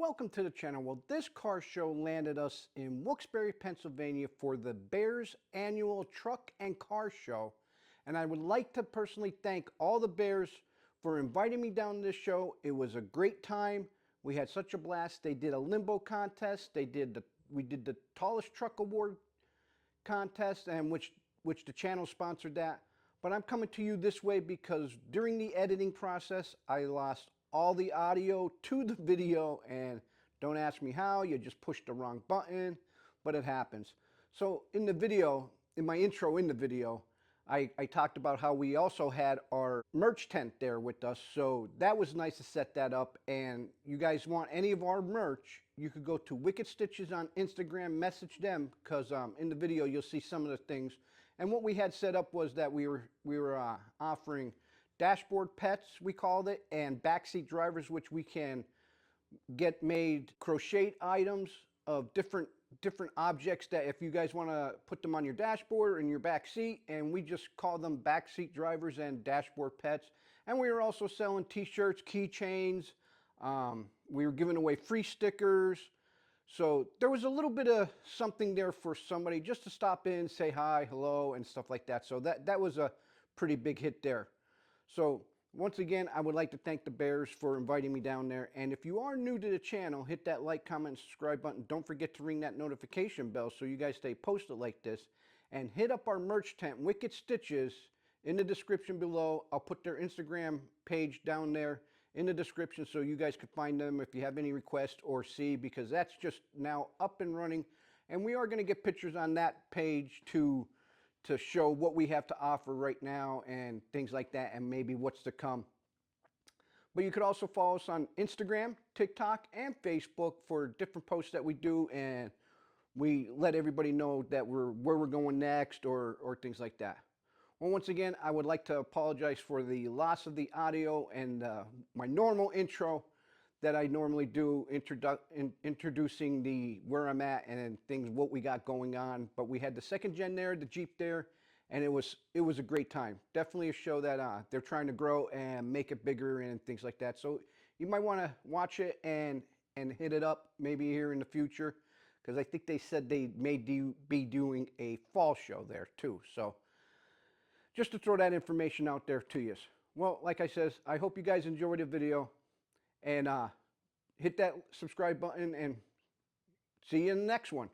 welcome to the channel. Well, this car show landed us in Wilkes Barre, Pennsylvania for the Bears annual truck and car show. And I would like to personally thank all the Bears for inviting me down to this show. It was a great time. We had such a blast. They did a limbo contest. We did the tallest truck award contest, and which the channel sponsored that. But I'm coming to you this way because during the editing process, I lost all the audio to the video, and don't ask me how. You just pushed the wrong button, but it happens. So in the video, in my intro in the video, I talked about how we also had our merch tent there with us, so that was nice to set that up. And you guys want any of our merch, you could go to Wicked Stitches on Instagram, message them, because in the video you'll see some of the things. And what we had set up was that we were offering dashboard pets, we called it, and backseat drivers, which we can get made crocheted items of different objects that if you guys want to put them on your dashboard or in your back seat, and we just call them backseat drivers and dashboard pets. And we were also selling t-shirts, keychains. We were giving away free stickers. So there was a little bit of something there for somebody just to stop in, say hi, hello, and stuff like that. So that was a pretty big hit there. So once again, I would like to thank the Bears for inviting me down there. And if you are new to the channel, hit that like, comment, and subscribe button. Don't forget to ring that notification bell so you guys stay posted like this. And hit up our merch tent, Wicked Stitches, in the description below. I'll put their Instagram page down there in the description so you guys can find them if you have any requests or see, because that's just now up and running. And we are going to get pictures on that page to show what we have to offer right now and things like that, and maybe what's to come. But you could also follow us on Instagram, TikTok, and Facebook for different posts that we do, and we let everybody know that where we're going next or things like that. Well, once again, I would like to apologize for the loss of the audio and my normal intro that I normally do, introducing the where I'm at and things, what we got going on. But we had the second gen there, the Jeep there, and it was a great time. Definitely a show that they're trying to grow and make it bigger and things like that. So you might want to watch it and hit it up maybe here in the future, because I think they said they may be doing a fall show there too. So just to throw that information out there to you. Well, like I says, I hope you guys enjoyed the video. And hit that subscribe button, and see you in the next one.